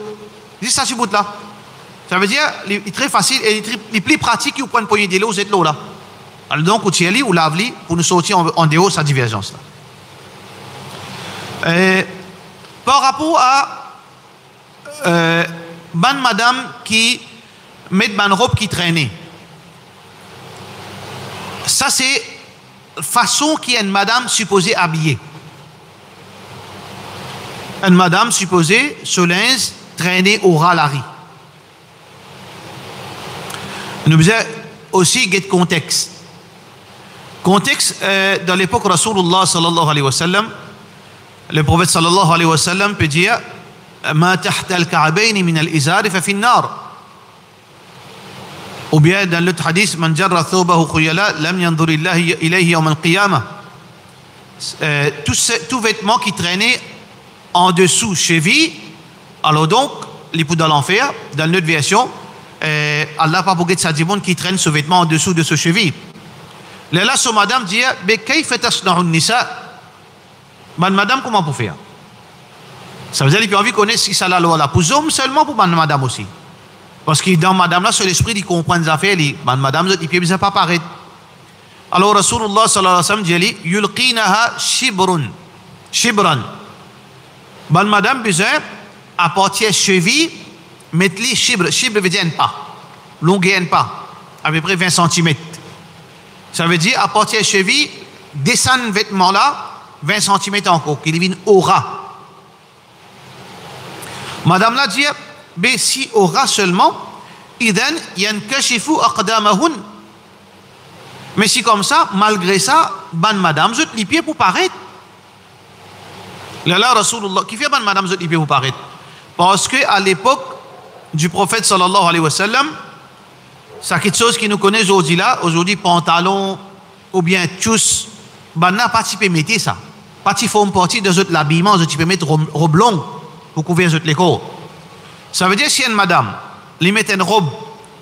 Juste ça, ce bout là. Ça veut dire, il est très facile et il est plus pratique qu'il prend une poignée de l'eau, cette l'eau là. Alors donc, ou tire-li, ou lave-li, pour nous sortir en dehors sa divergence là. Par rapport à ban madame qui met ban robe qui traînait. Ça c'est façon qui est une madame supposée habillée. Une madame supposée ce linge traîner au ralari. Nous faisons aussi get contexte. Contexte dans l'époque Rasulullah sallallahu alayhi wa sallam, le prophète sallallahu alayhi wa sallam peut dire ما تحت الكعبين من الإزار ففي النار. Ou bien dans l'autre hadith, من جر ثوبه خيلاء لم ينظر الله إليه يوم القيامة. Tout vêtement qui traînait en dessous cheville, alors donc les poux dans l'enfer, dans notre version, Allah pas pour sa dimoun qui traîne ce vêtement en dessous de ce cheville. Là, ce madame dit, mais كيف تصنع النساء? Madame, comment pour faire? Ça veut dire qu'il a envie de connaître si ça la loi là. Pour les hommes seulement, pour madame aussi. Parce que dans madame là, sur l'esprit, il comprend les affaires, madame, il ne peut pas paraître. Alors, Rasulullah sallallahu alayhi wa sallam dit, yulqinaha shibran. Madame, besoin, à partir cheville, mettre-li shibre. Shibre veut dire un pas. Longueur un pas. À peu près 20 cm. Ça veut dire, à partir cheville, descendre le vêtement là, 20 cm encore, qui devient aura. Madame l'a dit, mais si aura seulement, idan yankashifu aqdamahun. Mais si comme ça, malgré ça, ban madame, zut les pieds pour paraître. Là, Rasulullah, qui fait ban madame, zut les pieds pour paraître? Parce que à l'époque du prophète sallallahu alayhi wa sallam, c'est quelque chose qui nous connaît aujourd'hui là, aujourd'hui pantalon ou bien tous, ban n'a pas typé mettre ça. pas si forme partie de l'habillement, tu peux mettre robe longue pour couvrir les corps. Ça veut dire si une madame, lui met une robe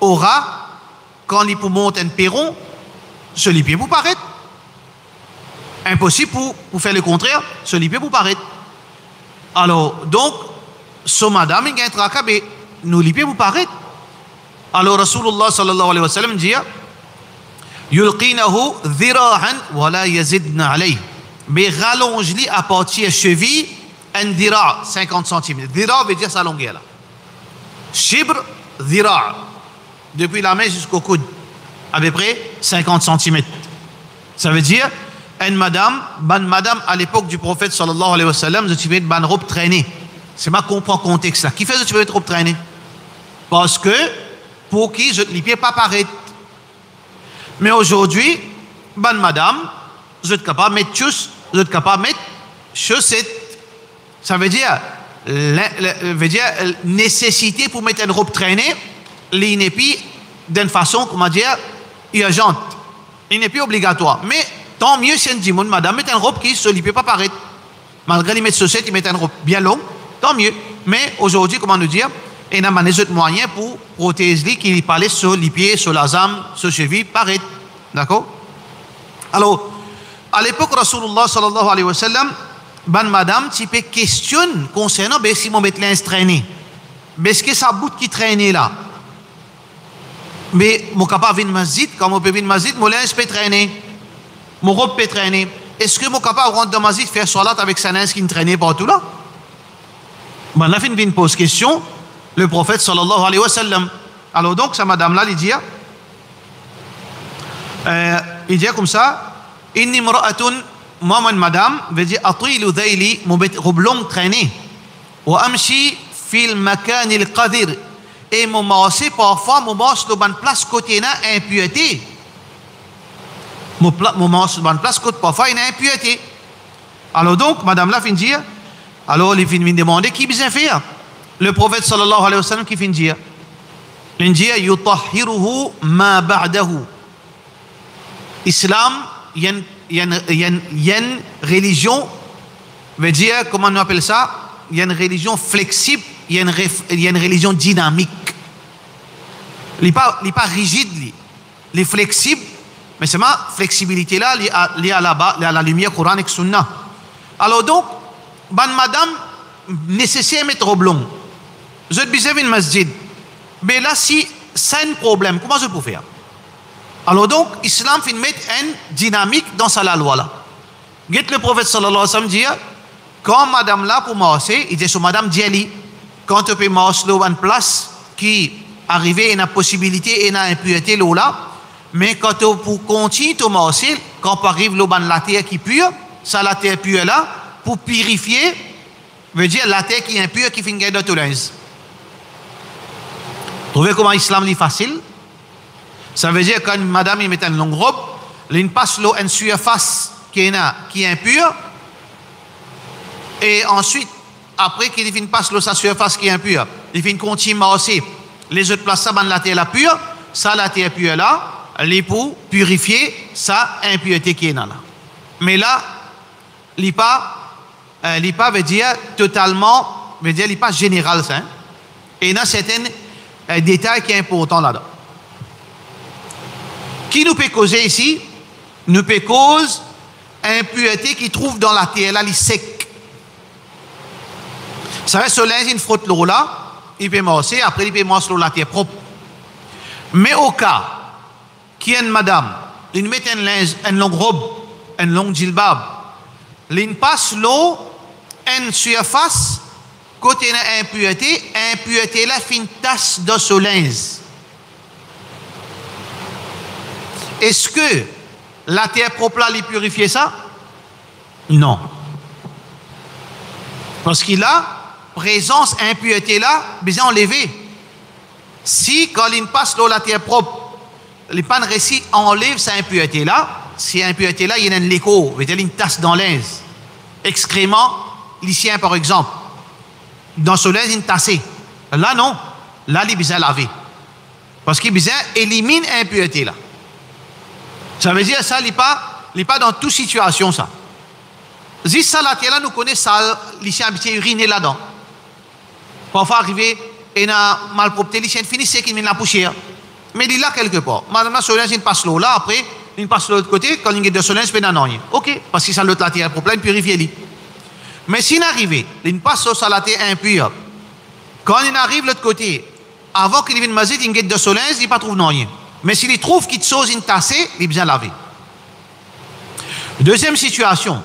au ras, quand il peut monter un perron, se liper pour paraître. Impossible pour faire le contraire, se liper pour paraître. Alors, donc, ce madame, il y a un tracabé, nous liper pour paraître. Alors, Rasulullah sallallahu alayhi wa sallam dit, yulqinahu dhira'an wa la yazidna alayh. Mais rallonge-li à partir cheville, un dhira', 50 cm. Dhira' veut dire sa longueur là. Shibr, dhira'. Depuis la main jusqu'au coude, à peu près 50 cm. Ça veut dire, une madame à l'époque du prophète sallallahu alayhi wa sallam, je mets une robe traînée. C'est ma comprendre contexte là. Qui fait que tu veux mettre robe traînée? Parce que, pour qui je ne pieds pas paraître. Mais aujourd'hui, bonne madame, vous êtes capable de mettre chaussures, vous êtes capable de mettre chaussettes. Ça veut dire, nécessité pour mettre une robe traînée, il n'est plus d'une façon, comment dire, urgente. Il n'est plus obligatoire. Mais tant mieux si on dit, madame, met une robe qui ne peut pas paraître. Malgré les mettre chaussettes, il met une robe bien longue, tant mieux. Mais aujourd'hui, comment nous dire, il y a des moyens pour protéger qui parlait sur les pieds, sur la jambe, sur les chevilles, paraître. D'accord? Alors, à l'époque, Rasulullah sallallahu alayhi wa sallam, ban madame, tu peux questionner concernant si mon mettre l'ins traîné. Est-ce que ça bout qui traînait là? Mais mon capable vient masjid, quand on peut venir masjid, mon linge peut traîner. Mon robe peut traîner. Est-ce que mon capable rentre dans masjid faire salat avec sa linge qui ne traînait partout là? Ben là, il vient poser question, le prophète sallallahu alayhi wa sallam. Alors donc, sa madame là, il dit comme ça, inni mra'atun, moi, madame, veut dire, atilu dhayli, mon robe longue traînée. Wa amshi fil makan il qadir. Et mon massé, parfois, mon masse le ban place côté na impureté. Mon masse le ban place côté, parfois, il y a impureté. Alors donc, madame là, fin dire, alors, il fin demander qui besoin faire. Le prophète sallallahu alayhi wa sallam qui fin dire, il dit, yutahhiruhu ma ba'dahu. Islam, il y a une religion, veut dire, comment on appelle ça? Il y a une religion flexible, il y a une religion dynamique. Il n'est pas rigide, il est flexible, mais c'est ma flexibilité là, liée à la lumière coranique sunna. Alors donc, madame, nécessaire mettre robe longue. Je te disais une masjid. Mais là, si c'est un problème, comment je peux faire? Alors donc, l'islam fait mettre une dynamique dans sa loi là. Le prophète sallallahu alayhi wa sallam dit, quand madame là pour marcher, il dit sur madame Djeli, quand tu peux marcher dans une place qui arrive à une possibilité et une impureté là, mais quand tu pour continuer de marcher, quand tu arrives dans la terre qui pure, ça la terre pure là, pour purifier, veut dire la terre qui est impure qui fait une guerre de tout linge. Vous trouvez comment l'islam est facile? Ça veut dire quand madame il met une longue robe, il passe l'eau une surface qui est impure, et ensuite, après qu'il finit passe l'eau sa surface qui est impure, il finit continuer à marcher. Les autres places ça dans la terre la pure, ça la terre pure là, les pour purifier sa impureté qui est là. Mais là, l'IPA veut dire totalement, veut dire l'IPA général ça. Hein? Et il y a certains détails qui sont importants là-dedans. Qui nous peut causer ici? Nous peut causer impureté qui trouve dans la terre là, il sec. Ça veut dire ce linge, il frotte l'eau là, il peut marcher, après il peut marcher l'eau la terre propre. Mais au cas qu'il y a une madame, il met un linge, une longue robe, une longue djilbab, il passe l'eau, une surface, côté de impureté là, fait une tasse de ce linge. Est-ce que la terre propre là, il purifie ça? Non. Parce qu'il a présence impureté là, besoin enlever. Si quand il passe l'eau la terre propre, les pannes récits enlève sa impureté là, si impureté là, il y a un l'écho, veut dire une tasse dans l'aise. Excrément lycien par exemple. Dans ce l'aise, une tassée. Là non, là il besoin laver. Parce qu'il besoin élimine impureté là. Ça veut dire ça, il n'est pas dans toute situation ça. Si ça là, nous connaissons ça, les habitués uriner là-dedans. Parfois arriver, et na malpropreté, les chiens finissent qui mènent la poussière. Mais il est là quelque part. Madame la soleil, il passe l'eau là, après, il passe de l'autre côté, quand il y a de soleil, il fait non. Ok, parce que ça l'autre là, il y a un problème, purifier-le. Mais s'il arrive, il passe au salaté impur. Quand il arrive de l'autre côté, avant qu'il vienne masjid, il y a de soleil, il ne trouve rien. Mais s'il trouve qu'il chose une tassée, il est bien lavé. Deuxième situation,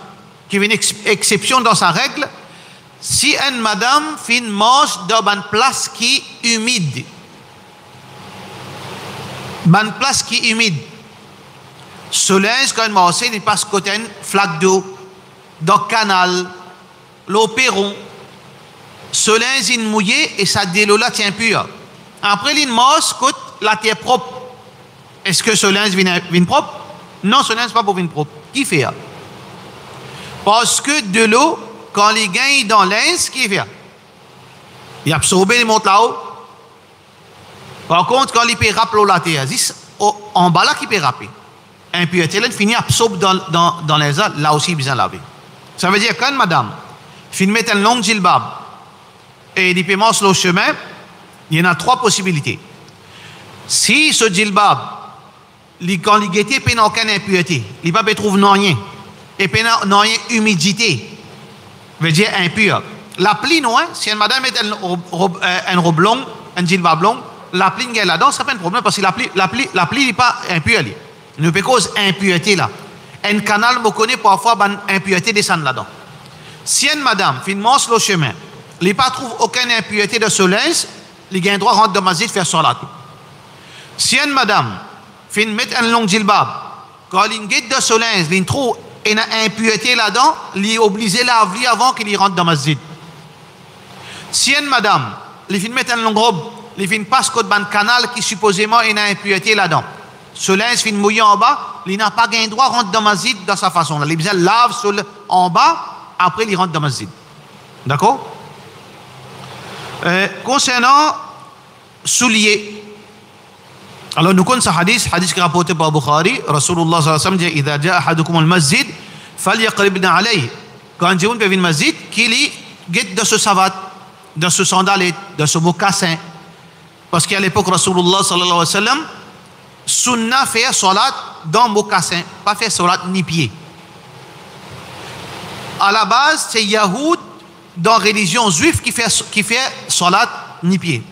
qui est une exception dans sa règle, si une madame fait mange dans une place qui est humide, une place qui est humide, soleil, quand il mange, il passe côté une flaque d'eau, dans le canal, l'eau perron, soleil, il mouillé et ça délo là tient pur. Après, il mange, côté la terre propre. Est-ce que soleil vient propre? Non, soleil n'est pas pour venir propre. Qui fait? Parce que de l'eau, quand les gains dans l'aise, qui fait? Il absorbe les monte là-haut. Par contre, quand il peut rappeler l'eau la terre, en bas là, qui peut rappeler. Impureté, là, finit absorbe dans l'aise, là aussi, bien lavé. Ça veut dire quand madame finit mettre un long djilbab et il peut marcher le chemin, il y en a trois possibilités. Si ce djilbab, quand il guette, il n'a aucune impureté, il ne peut pas trouver rien, et il n'a rien humidité, veut dire impur. La pli, non, si une madame met un robe long, un djilbab long, la pli est là-dedans, ça n'a pas de problème, parce que la pli n'est pas impure. Il ne peut cause impureté là. Un canal me connaît parfois une impureté descend là-dedans. Si une madame fait mange le chemin, il ne trouve aucune impureté de soleil, il a un droit de rentrer dans la masjid faire salat. Si une madame fait mettre un long djilbab, quand il guette de soleil, il trouve une impureté là-dedans, il est obligé de laver avant qu'il rentre dans la masjid. Si une madame, il fait mettre un long robe, il fait passe côté d'un canal qui supposément a une impureté là-dedans. Soleil fait mouiller en bas, il n'a pas gain droit de rentrer dans la masjid de sa façon. Il besoin lave en bas, après il rentre dans la masjid. D'accord? Concernant souliers, alors nous connaissons ce hadith qui est rapporté par Bukhari, Rasulullah sallallahu alayhi wa sallam dit إذا جاء أحدكم المسجد فليقربنا عليه. Quand Jéhoun peut venir au masjid, qu'il y guette de ce savate, de ce sandalette, de ce mocassin. Parce qu'à l'époque, Rasulullah sallallahu alayhi wa sallam, sunna faire salat dans mocassin, pas faire salat ni pied. À la base, c'est Yahoud dans la religion juive qui fait salat ni pied.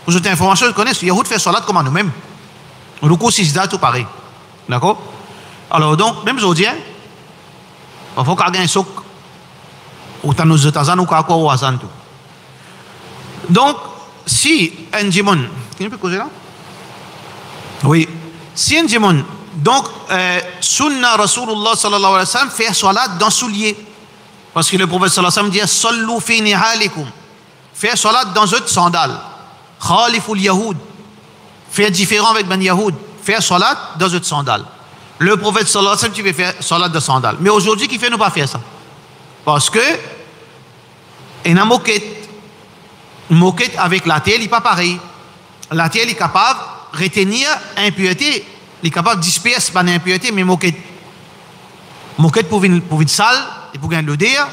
Pour cette information, je connais, Yahoud fait salat comme à nous-mêmes. Ruku sijda tout pareil. D'accord? Alors donc, même aujourd'hui, il faut qu'il y ait un souk ou t'as nous états ou quoi ou azan tout. Donc, si un djimon, qui peut causer là? Oui. Si un djimon, donc, sunna Rasulullah sallallahu alayhi wa sallam fait salat dans soulier. Parce que le prophète sallallahu alayhi wa sallam dit sallu fi nihalikum. Faire salat dans une sandale. Khaliful yahoud. Faire différent avec ben yahoud. Faire salat dans une sandale. Le prophète sallallahu alayhi wa sallam, tu veux faire salat de sandale. Mais aujourd'hui, qui fait ne pas faire ça? Parce que, il y a une moquette avec la terre, il n'est pas pareil. La terre est capable de retenir l'impureté. Il est capable de disperser par l'impureté, mais moquette pour une sale, et pour gagner l'odeur,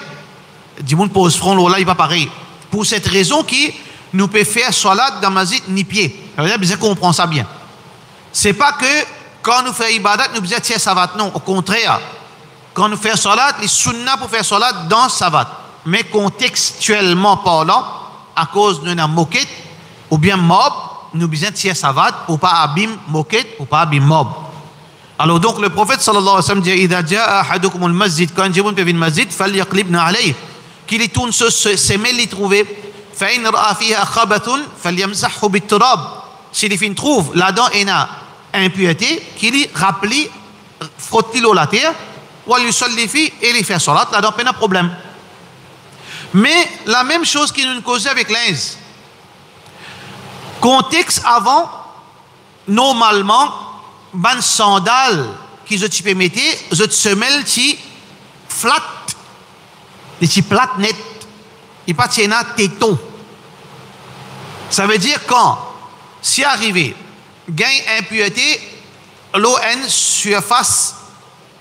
du monde pose front là, il n'est pas pareil. Pour cette raison qui nous peut faire salat dans la masjid ni pied. Ça veut dire qu'on comprend ça bien. C'est pas que quand nous faisons ibadat, nous disons tiens savat. Non, au contraire. Quand nous faisons salat, les sunnah pour faire salat dans savat. Mais contextuellement parlant, à cause d'une moquette ou bien mob, nous disons tiens savat pour pas abîmer moquette, pour pas abîmer mob. Alors donc le prophète sallallahu alayhi wa sallam dit إذا جاء أحدكم المسجد quand Jéhoun peut venir au masjid فليقلبنا عليه qu'il y tourne ses mains les trouver فإن رأى فيها خبث فليمسحه بالتراب s'il y trouve là-dedans il y a impureté qu'il y rappelle frotte l'eau la terre ou lui solde et il fait salat là-dedans pas de problème. Mais la même chose qui nous cause avec l'inz contexte avant normalement ban sandales qui je peux mettre je semelle qui flat des petits plats net et pas tiens téton. Ça veut dire quand si arrivé gain impureté l'eau une surface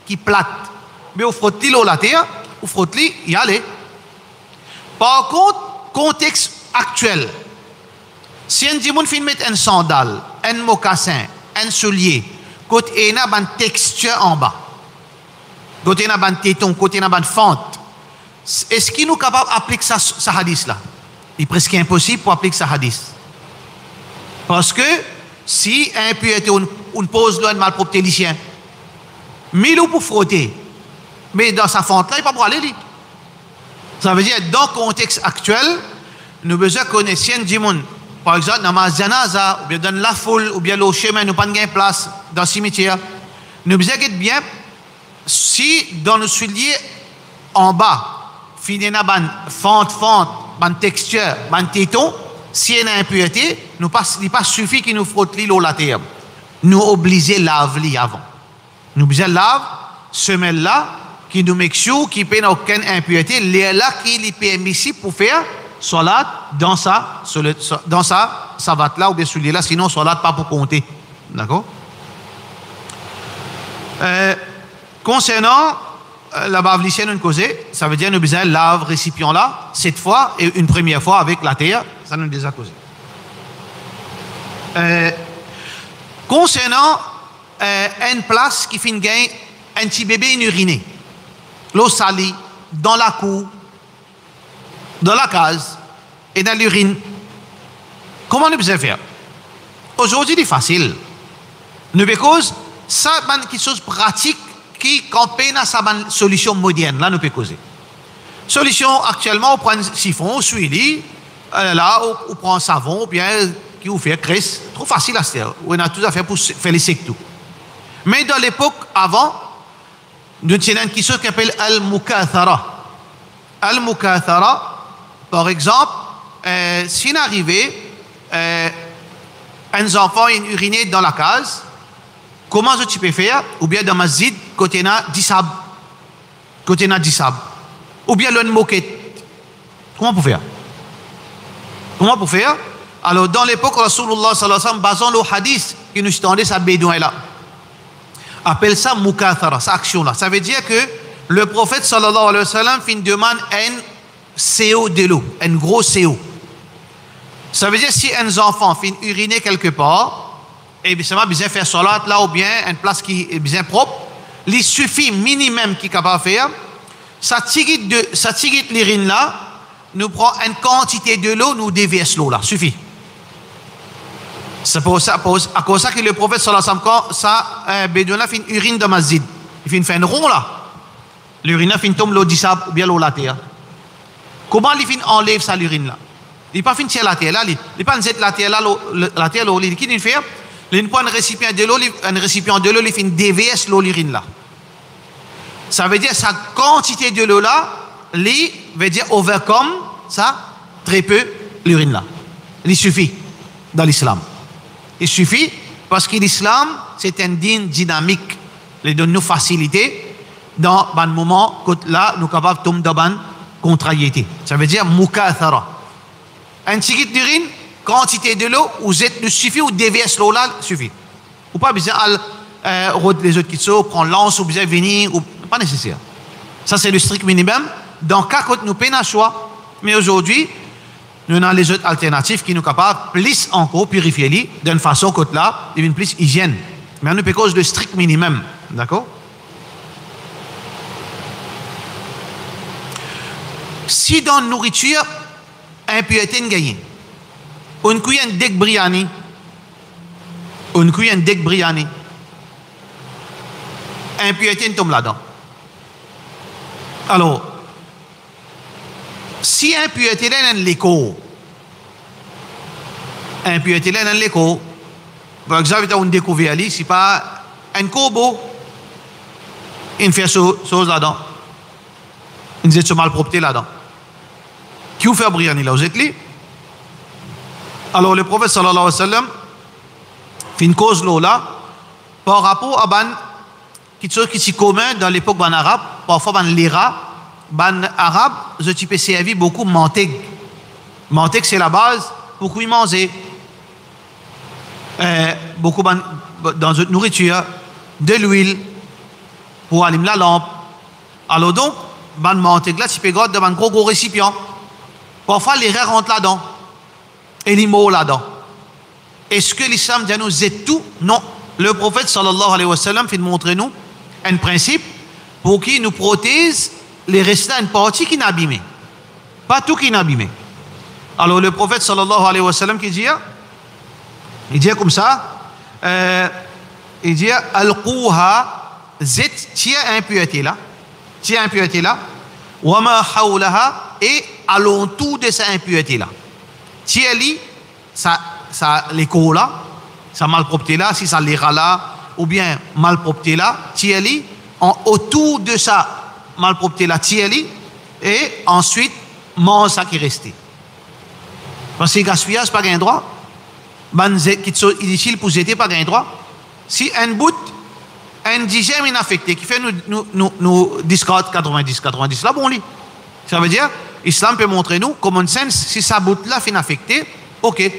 qui plate mais au frotte l'eau la terre pour frotter, y aller. Par contre, contexte actuel, si un dimon fin mettre un sandal, un mocassin, un soulier, côté na ban texture en bas, côté na ban téton, côté na ban fente, est-ce qu'il nous capable d'appliquer ça hadith là? Il est presque impossible pour appliquer ça hadith. Parce que si un impureté, on pose là un malpropreté lycien, mais il pour frotter, mais dans sa fente là, il ne peut pas pour aller. Ça veut dire, dans le contexte actuel, nous avons besoin de connaître du monde. Par exemple, dans ma janaza, ou bien dans la foule, ou bien le chemin, nous n'avons pas de place dans le cimetière. Nous avons besoin de bien, si dans le soulier en bas, finina ban fente, ban texture, ban téton, si il y a une impureté, il n'est pas suffit qu'il nous frotte l'eau la terre. Nous obligés laver avant. Nous obligés laver semelle là, qui nous make sure qu'il n'y a aucune impureté, là qui est permissible pour faire salat dans sa savate là ou bien soulier là, sinon salat pas pour compter. D'accord? Concernant la bave lycéenne, une cause, ça veut dire que nous besoin lave récipient là, cette fois et une première fois avec la terre, ça nous déjà causé. Concernant une place qui fait gagner un petit bébé uriné, l'eau salée, dans la cour, dans la case et dans l'urine, comment nous besoin faire? Aujourd'hui, c'est facile. Nous cause ça, c'est quelque chose de pratique qui campagne à sa solution moderne. Là, nous pouvons causer. Solution actuellement, on prend un siphon, on suit, là, on prend un savon, ou bien, qui vous fait cresse. Trop facile à se faire. On a tout à faire pour faire les secs tout. Mais dans l'époque avant, nous avons quelque chose qui s'appelle Al-Mukathara. Al-Mukathara, par exemple, si on arrivait, un enfant est uriné dans la case, comment tu peux faire? Ou bien dans ma zid, côté na disab. Ou bien l'une moquette. Comment pour faire? Comment pour faire? Alors, dans l'époque, Rasulullah sallallahu alayhi wa sallam, basant le hadith qui nous tendait sa bédouin là, appelle ça mukathara, cette action-là. Ça veut dire que le prophète sallallahu alayhi wa sallam fait une demande à un CO de l'eau, un gros CO. Ça veut dire si un enfant fait uriner quelque part, et bien, ça va bien faire salat là ou bien une place qui est bien propre, il suffit minimum qu'il est capable de faire, ça tire l'urine là, nous prend une quantité de l'eau, nous déverse l'eau là, suffit. C'est à cause ça que le prophète sallallahu alayhi wa sallam, quand ça, bédouin fait une urine dans masjid, il fait un rond là, l'urine là, il tombe l'eau d'issab ou bien l'eau la terre. Comment il enlève ça l'urine là? Il n'est pas fin tirer la terre là, il n'est pas une la terre là, la terre l'eau, qui il fait? Il prend un récipient de l'eau, il fait une déverse l'urine là. Ça veut dire sa quantité de l'eau là, il veut dire overcome ça très peu l'urine là. Il suffit dans l'islam. Il suffit parce que l'islam c'est un dîne dynamique. Il donne nous facilité dans un moment où là nous sommes capables de tomber dans une contrariété. Ça veut dire mukathara. Un ticket d'urine, quantité de l'eau, vous êtes, il suffit ou déverse l'eau là, suffit. Ou pas besoin de les autres qui sont, prendre lance ou besoin de venir, ou pas nécessaire. Ça c'est le strict minimum. Dans le cas où nous payons un choix, mais aujourd'hui, nous avons les autres alternatives qui nous capables plus encore purifier d'une façon que là, il y a une plus hygiène. Mais on peut cause le strict minimum. D'accord? Si dans la nourriture, impureté est gagnée, on cuit un dek biryani, impureté tombe là-dedans. Alors, si impureté est dans l'écho, par exemple, on découvre ali, c'est pas un corbeau, il fait chose là-dedans, il fait mal propreté là-dedans. Qui vous fait biryani là, vous êtes là? Alors le prophète sallallahu alayhi wa sallam fait une cause là par rapport à quelque chose qui est commun dans l'époque arabe, parfois l'ira, arabe, je peux servir beaucoup de mantègue. Mantègue c'est la base pour qu'ils mangent beaucoup dans notre nourriture, de l'huile pour allumer la lampe. Alors donc, ban mantegue là, tu peux garder dans un gros récipient. Parfois, les raies rentrent là-dedans. Et les mots là-dedans. Est-ce que l'islam dit à nous, c'est tout? Non. Le prophète sallallahu alayhi wa sallam fait montrer nous un principe pour qu'il nous protège les restants, une partie qui n'est abîmée. Pas tout qui n'est abîmé. Alors le prophète sallallahu alayhi wa sallam qui dit, il dit comme ça, il dit, al-quha zit, tia impureté là, wa ma hawlaha, et alentour de cette impureté là. Tia li, ça les cours là, ça malpropreté là, si ça l'ira là, ou bien malpropreté là, tia li, autour de ça malpropreté là, tia li, et ensuite, mange ça qui est resté. Parce que gaspillage, pas un droit. Qui est inutile pour jeter, pas un droit. Si un bout, un dixième inaffecté, qui fait nous discorde 90, là, bon, lit. Ça veut dire, l'islam peut montrer nous, common sense, si ça bout là fait affecté, ok.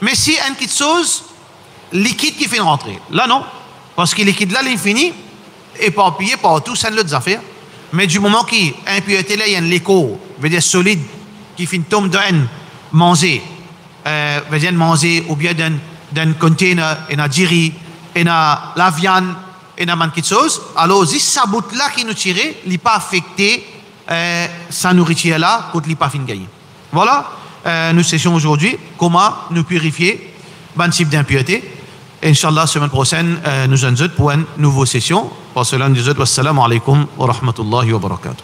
Mais si un quelque chose liquide qui fait rentrer, là non. Parce que liquide là, l'infini, éparpillé partout, ça ne l'autre affaire. Mais du moment qu'il y a impureté là, il y a un écho, veut dire solide, qui fait une tombe d'un manger, veut dire manger, ou bien d'un container, et d'un diri, et d'un la viande, et d'un quelque chose, alors si ça bout là qui nous tire, il n'est pas affecté, sa nourriture là, quand il n'est pas fin gagné. Voilà, nous sessions aujourd'hui, comment nous purifier, ban type d'impureté. Inch'Allah, semaine prochaine, nous allons pour une nouvelle session. Pour cela, nous disons, wassalamu alaikum wa rahmatullahi wa barakatuh.